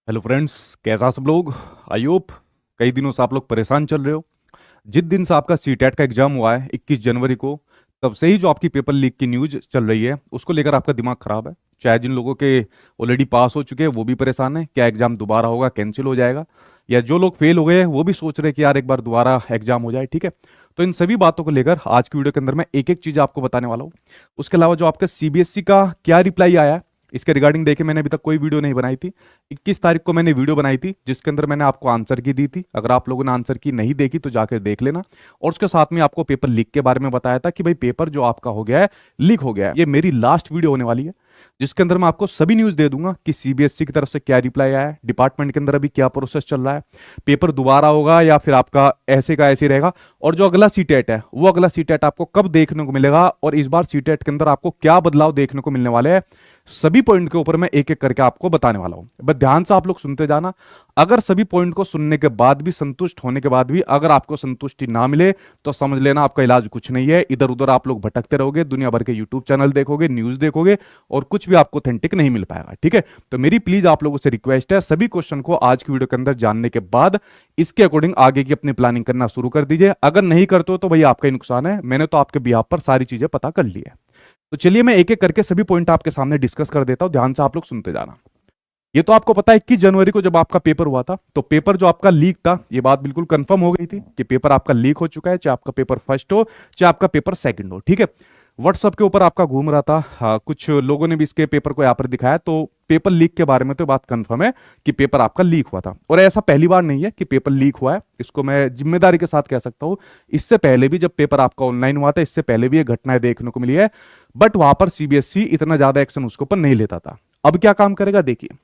Hello friends, कैसा सब लोग। आई होप कई दिनों से आप लोग परेशान चल रहे हो। जिस दिन से आपका सीटेट का एग्जाम हुआ है 21 जनवरी को, तब से ही जो आपकी पेपर लीक की न्यूज चल रही है उसको लेकर आपका दिमाग खराब है। चाहे जिन लोगों के ऑलरेडी पास हो चुके हैं वो भी परेशान है, क्या एग्जाम दोबारा होगा, कैंसिल हो जाएगा, या जो लोग फेल हो गए हैं वो भी सोच रहे हैं कि यार एक बार दोबारा एग्जाम हो जाए। ठीक है, तो इन सभी बातों को लेकर आज की वीडियो के अंदर मैं एक एक चीज आपको बताने वाला हूँ। उसके अलावा जो आपका सीबीएसई का क्या रिप्लाई आया है इसके रिगार्डिंग देखे, मैंने अभी तक कोई वीडियो नहीं बनाई थी। 21 तारीख को मैंने वीडियो बनाई थी जिसके अंदर मैंने आपको आंसर की दी थी। अगर आप लोगों ने आंसर की नहीं देखी तो जाकर देख लेना। और उसके साथ में आपको पेपर लीक के बारे में बताया था कि भाई पेपर जो आपका हो गया है लीक हो गया है। ये मेरी लास्ट वीडियो होने वाली है जिसके अंदर मैं आपको सभी न्यूज दे दूंगा कि सीबीएसई की तरफ से क्या रिप्लाई आया है, डिपार्टमेंट के अंदर अभी क्या प्रोसेस चल रहा है, पेपर दोबारा होगा या फिर आपका ऐसे का ऐसे रहेगा, और जो अगला सीटेट है वो अगला सीटेट आपको कब देखने को मिलेगा, और इस बार सीटेट के अंदर आपको क्या बदलाव देखने को मिलने वाले हैं। सभी पॉइंट के ऊपर मैं एक एक करके आपको बताने वाला हूं। बस ध्यान से आप लोग सुनते जाना। अगर सभी पॉइंट को सुनने के बाद भी, संतुष्ट होने के बाद भी अगर आपको संतुष्टि ना मिले तो समझ लेना आपका इलाज कुछ नहीं है। इधर उधर आप लोग भटकते रहोगे, दुनिया भर के यूट्यूब चैनल देखोगे, न्यूज देखोगे, और कुछ भी आपको ऑथेंटिक नहीं मिल पाएगा। ठीक है, तो मेरी प्लीज आप लोगों से रिक्वेस्ट है, सभी क्वेश्चन को आज की वीडियो के अंदर जानने के बाद इसके अकॉर्डिंग आगे की अपनी प्लानिंग करना शुरू कर दीजिए। अगर नहीं करते हो तो भाई आपका ही नुकसान है, मैंने तो आपके बिहाफ पर सारी चीजें पता कर ली है। तो चलिए मैं एक एक करके सभी पॉइंट आपके सामने डिस्कस कर देता हूं, ध्यान से आप लोग सुनते जाना। ये तो आपको पता है 21 जनवरी को जब आपका पेपर हुआ था तो पेपर जो आपका लीक था, ये बात बिल्कुल कंफर्म हो गई थी कि पेपर आपका लीक हो चुका है, चाहे आपका पेपर फर्स्ट हो चाहे आपका पेपर सेकंड हो। ठीक है, व्हाट्सएप के ऊपर आपका घूम रहा था। हाँ, कुछ लोगों ने भी इसके पेपर को यहाँ पर दिखाया, तो पेपर लीक के बारे में तो बात कंफर्म है कि पेपर आपका लीक हुआ था। और ऐसा पहली बार नहीं है कि पेपर लीक हुआ है, इसको मैं जिम्मेदारी के साथ कह सकता हूं। इससे पहले भी जब पेपर आपका ऑनलाइन हुआ था, इससे पहले भी ये घटनाएं देखने को मिली है, बट वहां पर सीबीएसई इतना ज्यादा एक्शन उसके ऊपर नहीं लेता था। अब क्या काम करेगा देखिए।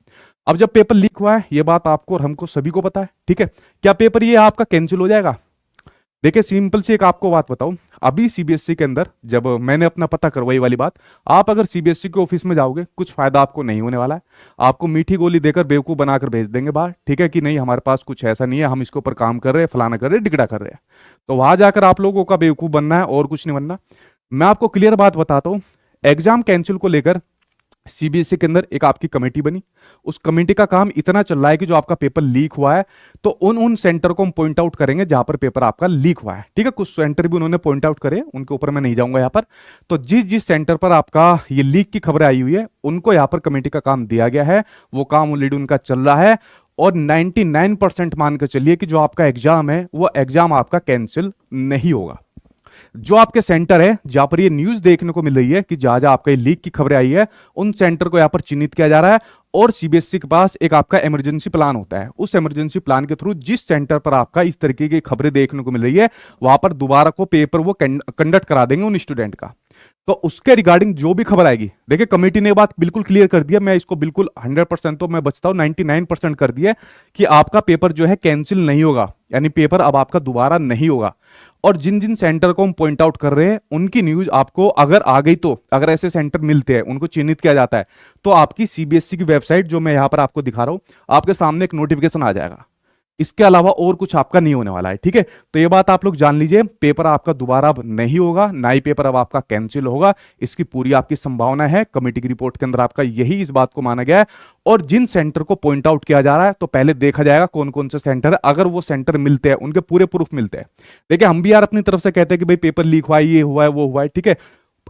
अब जब पेपर लीक हुआ है, ये बात आपको और हमको सभी को पता है। ठीक है, क्या पेपर ये आपका कैंसिल हो जाएगा? देखिए सिंपल सी एक आपको बात बताऊं, अभी सीबीएसई के अंदर जब मैंने अपना पता करवाई वाली बात, आप अगर सीबीएसई के ऑफिस में जाओगे कुछ फायदा आपको नहीं होने वाला है। आपको मीठी गोली देकर बेवकूफ बनाकर भेज देंगे बाहर। ठीक है कि नहीं, हमारे पास कुछ ऐसा नहीं है, हम इसके ऊपर काम कर रहे हैं, फलाना कर रहे हैं, डिगड़ा कर रहे हैं। तो वहां जाकर आप लोगों का बेवकूफ बनना है और कुछ नहीं बनना। मैं आपको क्लियर बात बताता हूं, एग्जाम कैंसिल को लेकर सीबीएसई के अंदर एक आपकी कमेटी बनी। उस कमेटी का काम इतना चल रहा है कि जो आपका पेपर लीक हुआ है तो उन उन सेंटर को हम पॉइंट आउट करेंगे जहां पर पेपर आपका लीक हुआ है। ठीक है, कुछ सेंटर भी उन्होंने पॉइंट आउट करे, उनके ऊपर मैं नहीं जाऊंगा यहां पर। तो जिस जिस सेंटर पर आपका ये लीक की खबरें आई हुई है उनको यहां पर कमेटी का काम दिया गया है, वो काम ऑलरेडी उनका चल रहा है। और 99% मान कर चलिए कि जो आपका एग्जाम है वो एग्जाम आपका कैंसिल नहीं होगा। जो आपके सेंटर है जहां पर ये न्यूज देखने को मिल रही है कि जहां जहां आपका लीक की खबरें आई है, उन सेंटर को यहां पर चिन्हित किया जा रहा है। और सीबीएसई के पास एक आपका इमरजेंसी प्लान होता है, उस इमरजेंसी प्लान के थ्रू जिस सेंटर पर आपका इस तरीके की खबरें देखने को मिल रही है वहां पर दोबारा को पेपर वो कंडक्ट करा देंगे उन स्टूडेंट का। तो उसके रिगार्डिंग जो भी खबर आएगी, देखिए कमेटी ने बात बिल्कुल क्लियर कर दिया, मैं इसको बिल्कुल 100% तो मैं बचता हूं, 99% कर दिया कि आपका पेपर जो है कैंसिल नहीं होगा, यानी पेपर अब आपका दोबारा नहीं होगा। और जिन जिन सेंटर को हम पॉइंट आउट कर रहे हैं उनकी न्यूज आपको अगर आ गई, तो अगर ऐसे सेंटर मिलते हैं उनको चिन्हित किया जाता है तो आपकी सीबीएसई की वेबसाइट जो मैं यहां पर आपको दिखा रहा हूं, आपके सामने एक नोटिफिकेशन आ जाएगा। इसके अलावा और कुछ आपका नहीं होने वाला है। ठीक है, तो ये बात आप लोग जान लीजिए, पेपर आपका दोबारा अब नहीं होगा, ना ही पेपर अब आपका कैंसिल होगा, इसकी पूरी आपकी संभावना है। कमेटी की रिपोर्ट के अंदर आपका यही इस बात को माना गया है। और जिन सेंटर को पॉइंट आउट किया जा रहा है तो पहले देखा जाएगा कौन कौन से सेंटर है, अगर वो सेंटर मिलते हैं, उनके पूरे प्रूफ मिलते हैं। देखिए हम भी यार अपनी तरफ से कहते हैं कि भाई पेपर लीक हुआ है, ये हुआ है, वो हुआ है, ठीक है,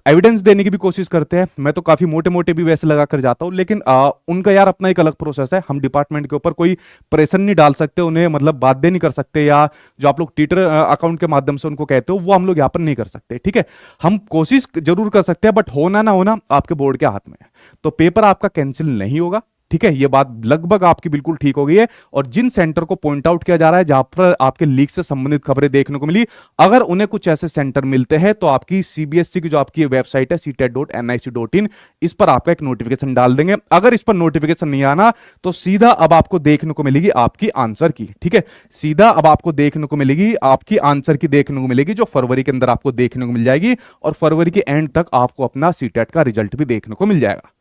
एविडेंस देने की भी कोशिश करते हैं। मैं तो काफी मोटे मोटे भी वैसे लगा कर जाता हूं, लेकिन उनका यार अपना एक अलग प्रोसेस है। हम डिपार्टमेंट के ऊपर कोई प्रेशर नहीं डाल सकते, उन्हें मतलब बाध्य नहीं कर सकते, या जो आप लोग ट्विटर अकाउंट के माध्यम से उनको कहते हो वो हम लोग यहाँ पर नहीं कर सकते। ठीक है, हम कोशिश जरूर कर सकते हैं, बट होना ना होना आपके बोर्ड के हाथ में है। तो पेपर आपका कैंसिल नहीं होगा। ठीक है, ये बात लगभग आपकी बिल्कुल ठीक हो गई है। और जिन सेंटर को पॉइंट आउट किया जा रहा है जहां पर आपके लीक से संबंधित खबरें देखने को मिली, अगर उन्हें कुछ ऐसे सेंटर मिलते हैं तो आपकी सीबीएसई की जो आपकी वेबसाइट है ctet.nic.in, इस पर आपका एक नोटिफिकेशन डाल देंगे। अगर इस पर नोटिफिकेशन नहीं आना तो सीधा अब आपको देखने को मिलेगी आपकी आंसर की। ठीक है, सीधा अब आपको देखने को मिलेगी आपकी आंसर की, देखने को मिलेगी जो फरवरी के अंदर आपको देखने को मिल जाएगी, और फरवरी के एंड तक आपको अपना सीटेट का रिजल्ट भी देखने को मिल जाएगा।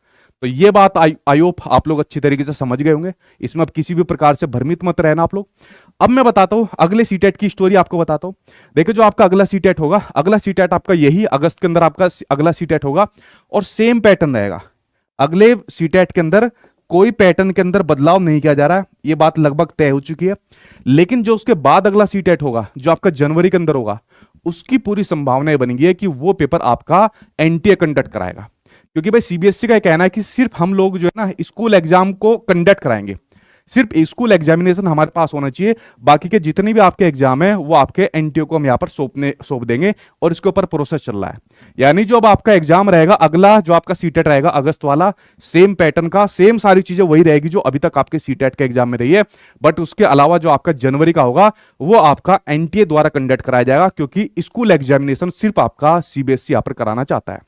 तो ये बात आई होप आप लोग अच्छी तरीके से समझ गए होंगे, इसमें अब किसी भी प्रकार से भ्रमित मत रहना आप लोग। अब मैं बताता हूं अगले सीटेट की स्टोरी आपको बताता हूं। देखिए जो आपका अगला सीटेट होगा, अगला सीटेट आपका यही अगस्त के अंदर आपका अगला सीटेट होगा, और सेम पैटर्न रहेगा। अगले सीटेट के अंदर कोई पैटर्न के अंदर बदलाव नहीं किया जा रहा है, ये बात लगभग तय हो चुकी है। लेकिन जो उसके बाद अगला सीटेट होगा, जो आपका जनवरी के अंदर होगा, उसकी पूरी संभावनाएं बनी है कि वो पेपर आपका एनटीए कंडक्ट कराएगा। क्योंकि भाई सीबीएसई का ये कहना है कि सिर्फ हम लोग जो है ना स्कूल एग्जाम को कंडक्ट कराएंगे, सिर्फ स्कूल एग्जामिनेशन हमारे पास होना चाहिए, बाकी के जितने भी आपके एग्जाम है वो आपके एनटीए को हम यहाँ पर सौंप देंगे और इसके ऊपर प्रोसेस चल रहा है। यानी जो अब आपका एग्जाम रहेगा अगला, जो आपका सीटेट रहेगा अगस्त वाला, सेम पैटर्न का, सेम सारी चीजें वही रहेगी जो अभी तक आपके सीटेट के एग्जाम में रही है। बट उसके अलावा जो आपका जनवरी का होगा वो आपका एनटीए द्वारा कंडक्ट कराया जाएगा, क्योंकि स्कूल एग्जामिनेशन सिर्फ आपका सीबीएसई यहाँ पर कराना चाहता है।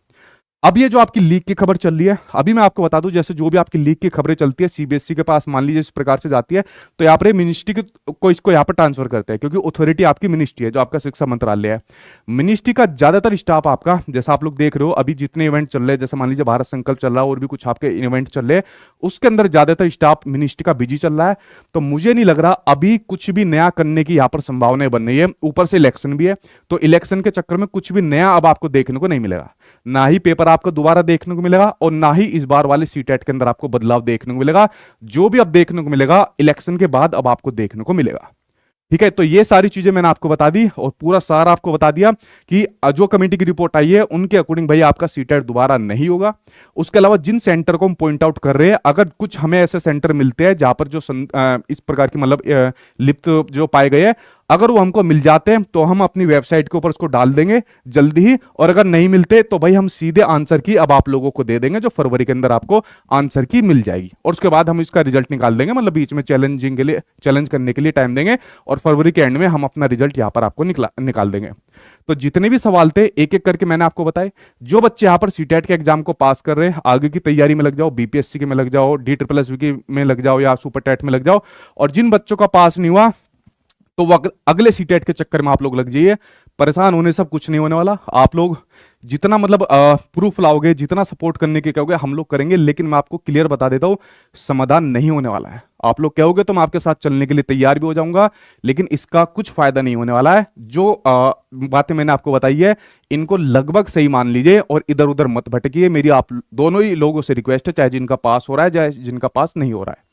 अब ये जो आपकी लीक की खबर चल रही है, अभी मैं आपको बता दूं, जैसे जो भी आपकी लीक की खबरें चलती है सीबीएसई के पास, मान लीजिए इस प्रकार से जाती है, तो यहाँ पर मिनिस्ट्री को इसको यहाँ पर ट्रांसफर करते हैं, क्योंकि अथॉरिटी आपकी मिनिस्ट्री है, जो आपका शिक्षा मंत्रालय है। मिनिस्ट्री का ज्यादातर स्टाफ आपका, जैसा आप लोग देख रहे हो अभी जितने इवेंट चल रहे हैं, जैसे मान लीजिए भारत संकल्प चल रहा है और भी कुछ आपके इवेंट चल रहे हैं, उसके अंदर ज्यादातर स्टाफ मिनिस्ट्री का बिजी चल रहा है। तो मुझे नहीं लग रहा अभी कुछ भी नया करने की यहाँ पर संभावनाएं बन रही है। ऊपर से इलेक्शन भी है, तो इलेक्शन के चक्कर में कुछ भी नया अब आपको देखने को नहीं मिलेगा, ना ही पेपर आपको दोबारा देखने को मिलेगा और ना ही इस बार वाले सीटेट के अंदर आपको बदलाव देखने को मिलेगा। जो भी अब देखने को मिलेगा इलेक्शन के बाद अब आपको देखने को मिलेगा। ठीक है, तो ये सारी चीजें मैंने आपको बता दी और पूरा सारा आपको बता दिया कि जो कमेटी की रिपोर्ट आई है उनके अकॉर्डिंग भाई आपका सीटेट दोबारा नहीं होगा। उसके अलावा जिन सेंटर को हम पॉइंट आउट कर रहे हैं, अगर कुछ हमें ऐसे सेंटर मिलते हैं जहां पर जो इस प्रकार की मतलब लिप्त जो पाए गए हैं, अगर वो हमको मिल जाते हैं तो हम अपनी वेबसाइट के ऊपर उसको डाल देंगे जल्दी ही, और अगर नहीं मिलते तो भाई हम सीधे आंसर की अब आप लोगों को दे देंगे, जो फरवरी के अंदर आपको आंसर की मिल जाएगी। और उसके बाद हम इसका रिजल्ट निकाल देंगे, मतलब बीच में चैलेंज करने के लिए टाइम देंगे और फरवरी के एंड में हम अपना रिजल्ट यहां पर आपको निकाल देंगे। तो जितने भी सवाल थे एक एक करके मैंने आपको बताए। जो बच्चे यहां पर सीटेट के एग्जाम को पास कर रहे हैं, आगे की तैयारी में लग जाओ, बीपीएससी के में लग जाओ, DSSS में लग जाओ या सुपर टेट में लग जाओ। और जिन बच्चों का पास नहीं हुआ तो वो अगले सीटेट के चक्कर में आप लोग लग जाइए। परेशान होने सब कुछ नहीं होने वाला। आप लोग जितना मतलब प्रूफ लाओगे, जितना सपोर्ट करने के कहोगे हम लोग करेंगे, लेकिन मैं आपको क्लियर बता देता हूं समाधान नहीं होने वाला है। आप लोग कहोगे तो मैं आपके साथ चलने के लिए तैयार भी हो जाऊंगा, लेकिन इसका कुछ फायदा नहीं होने वाला है। जो बातें मैंने आपको बताई है इनको लगभग सही मान लीजिए और इधर उधर मत भटकिए। मेरी आप दोनों ही लोगों से रिक्वेस्ट है, चाहे जिनका पास हो रहा है चाहे जिनका पास नहीं हो रहा है।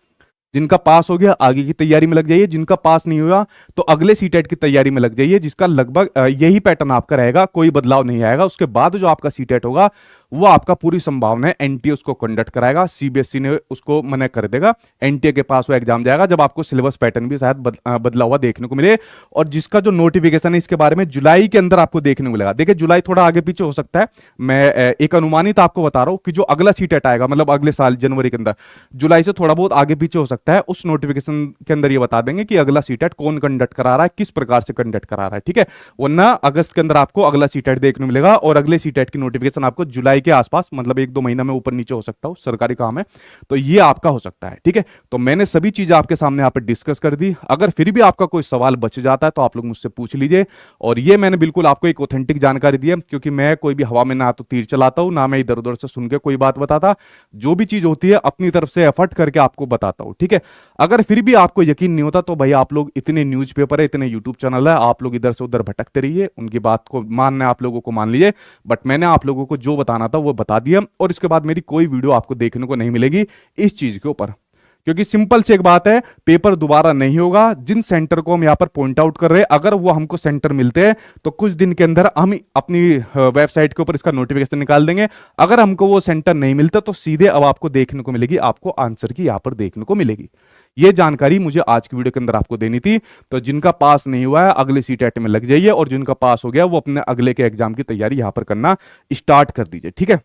जिनका पास हो गया आगे की तैयारी में लग जाइए, जिनका पास नहीं हुआ तो अगले सीटेट की तैयारी में लग जाइए, जिसका लगभग यही पैटर्न आपका रहेगा, कोई बदलाव नहीं आएगा। उसके बाद जो आपका सीटेट होगा वो आपका पूरी संभावना है एनटीए उसको कंडक्ट कराएगा, सीबीएसई ने उसको मना कर देगा, एनटीए के पास वो एग्जाम जाएगा, जब आपको सिलेबस पैटर्न भी शायद बदला हुआ देखने को मिले। और जिसका जो नोटिफिकेशन है इसके बारे में जुलाई के अंदर आपको देखने को मिलेगा। देखिए जुलाई थोड़ा आगे पीछे हो सकता है, मैं एक अनुमानित आपको बता रहा हूं कि जो अगला सीटेट आएगा मतलब अगले साल जनवरी के अंदर, जुलाई से थोड़ा बहुत आगे पीछे हो सकता है। उस नोटिफिकेशन के अंदर ये बता देंगे कि अगला सीटेट कौन कंडक्ट करा रहा है, किस प्रकार से कंडक्ट करा रहा है। ठीक है, वरना अगस्त के अंदर आपको अगला सीटेट देखने को मिलेगा और अगले सीटेट की नोटिफिकेशन आपको जुलाई के आसपास, मतलब 1-2 महीना में ऊपर नीचे हो सकता हो, सरकारी काम है तो ये आपका हो सकता है। ठीक है, तो मैंने सभी चीजें आपके सामने यहाँ पे डिस्कस कर दी। अगर फिर भी आपका कोई सवाल बच जाता है तो आप लोग मुझसे पूछ लीजिए। और ये मैंने बिल्कुल आपको एक ऑथेंटिक जानकारी दी है, क्योंकि मैं कोई भी हवा में ना तो तीर चलाता हूं, ना मैं इधर उधर से सुन के कोई बात बताता। जो भी चीज होती है अपनी तरफ से एफर्ट करके आपको बताता हूं। ठीक है, अगर फिर भी आपको यकीन नहीं होता तो भाई आप लोग, इतने न्यूज़पेपर है, इतने यूट्यूब चैनल है, आप लोग इधर से उधर भटकते रहिए, उनकी बात को मानना है आप लोगों को मान लीजिए। बट मैंने आप लोगों को जो बताना था वो बता दिया, और इसके बाद मेरी कोई वीडियो आपको देखने को नहीं मिलेगी इस चीज के ऊपर, क्योंकि सिंपल सी एक बात है, पेपर दोबारा नहीं होगा। जिन सेंटर को हम यहां पर पॉइंट आउट कर रहे हैं, अगर वो हमको सेंटर मिलते हैं तो कुछ दिन के अंदर हम अपनी वेबसाइट के ऊपर इसका नोटिफिकेशन निकाल देंगे। अगर हमको वो सेंटर नहीं मिलता तो सीधे अब आपको देखने को मिलेगी, आपको आंसर की यहां पर देखने को मिलेगी। ये जानकारी मुझे आज की वीडियो के अंदर आपको देनी थी। तो जिनका पास नहीं हुआ है अगले सीटेट में लग जाइए, और जिनका पास हो गया वो अपने अगले के एग्जाम की तैयारी यहां पर करना स्टार्ट कर दीजिए। ठीक है।